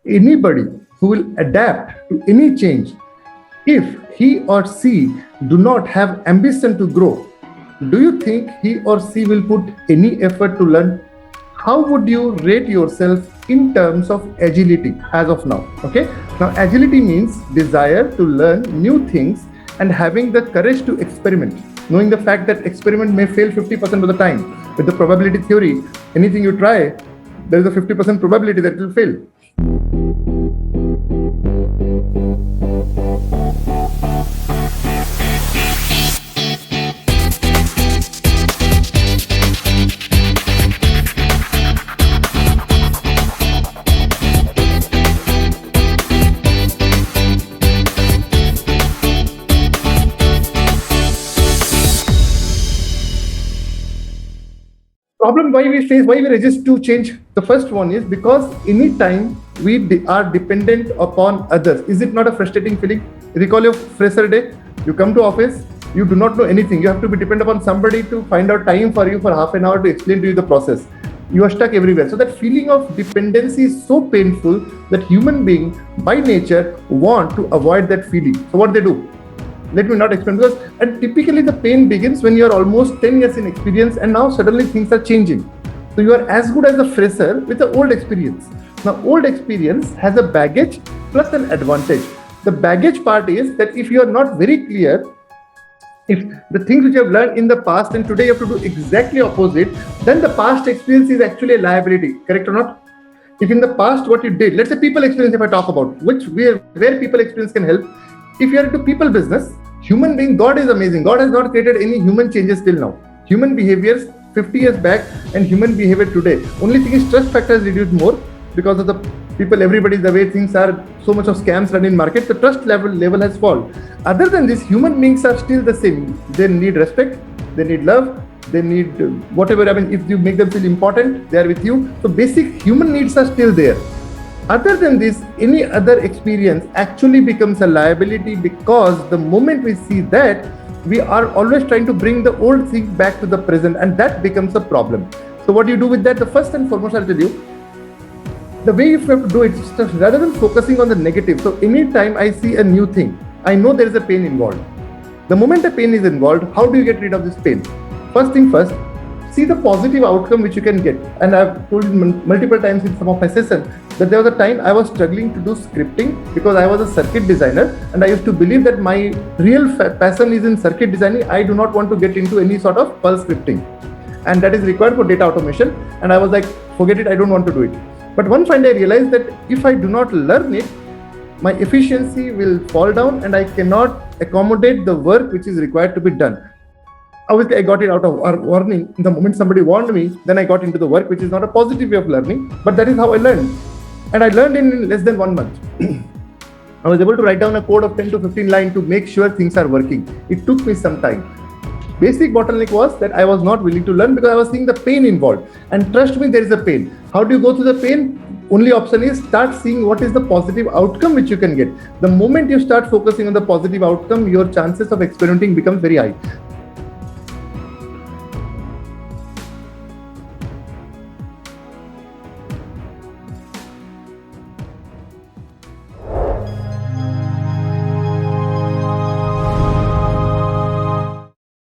Anybody who will adapt to any change, if he or she do not have ambition to grow, do you think he or she will put any effort to learn? How would you rate yourself in terms of agility as of now? Okay, now agility means desire to learn new things and having the courage to experiment, knowing the fact that experiment may fail 50% of the time. With the probability theory, anything you try, there is a 50% probability that it will fail. Problem why we face, why we resist to change. The first one is because anytime we are dependent upon others, is it not a frustrating feeling? Recall your fresher day. You come to office, you do not know anything, you have to be dependent upon somebody to find out time for you for half an hour to explain to you the process. You are stuck everywhere. So that feeling of dependency is so painful that human beings by nature want to avoid that feeling. So what they do, let me not explain, because and typically the pain begins when you are almost 10 years in experience and now suddenly things are changing. So you are as good as a fresher with the old experience. Now old experience has a baggage plus an advantage. The baggage part is that if you are not very clear, if the things which you have learned in the past and today you have to do exactly opposite, then the past experience is actually a liability, correct or not? If in the past what you did, let's say people experience, if I talk about which where people experience can help. If you are into people business, human being, God is amazing. God has not created any human changes till now. Human behaviors 50 years back and human behavior today. Only thing is trust factor has reduced more because of the people, everybody, the way things are, so much of scams run in market, the trust level has fallen. Other than this, human beings are still the same. They need respect, they need love, they need whatever. I mean, if you make them feel important, they are with you. So basic human needs are still there. Other than this, any other experience actually becomes a liability, because the moment we see that, we are always trying to bring the old thing back to the present, and that becomes a problem. So what do you do with that? The first and foremost, I'll tell you, the way you have to do it is just rather than focusing on the negative. So anytime I see a new thing, I know there is a pain involved. The moment a pain is involved, how do you get rid of this pain? First thing first, see the positive outcome which you can get. And I've told multiple times in some of my sessions that there was a time I was struggling to do scripting because I was a circuit designer, and I used to believe that my real passion is in circuit designing. I do not want to get into any sort of Perl scripting, and that is required for data automation. And I was like, forget it, I don't want to do it. But one fine day I realized that if I do not learn it, my efficiency will fall down and I cannot accommodate the work which is required to be done. Obviously, I got it out of warning. The moment somebody warned me, then I got into the work, which is not a positive way of learning, but that is how I learned. And I learned in less than 1 month. I was able to write down a code of 10 to 15 lines to make sure things are working. It took me some time. Basic bottleneck was that I was not willing to learn because I was seeing the pain involved. And trust me, there is a pain. How do you go through the pain? Only option is start seeing what is the positive outcome which you can get. The moment you start focusing on the positive outcome, your chances of experimenting becomes very high.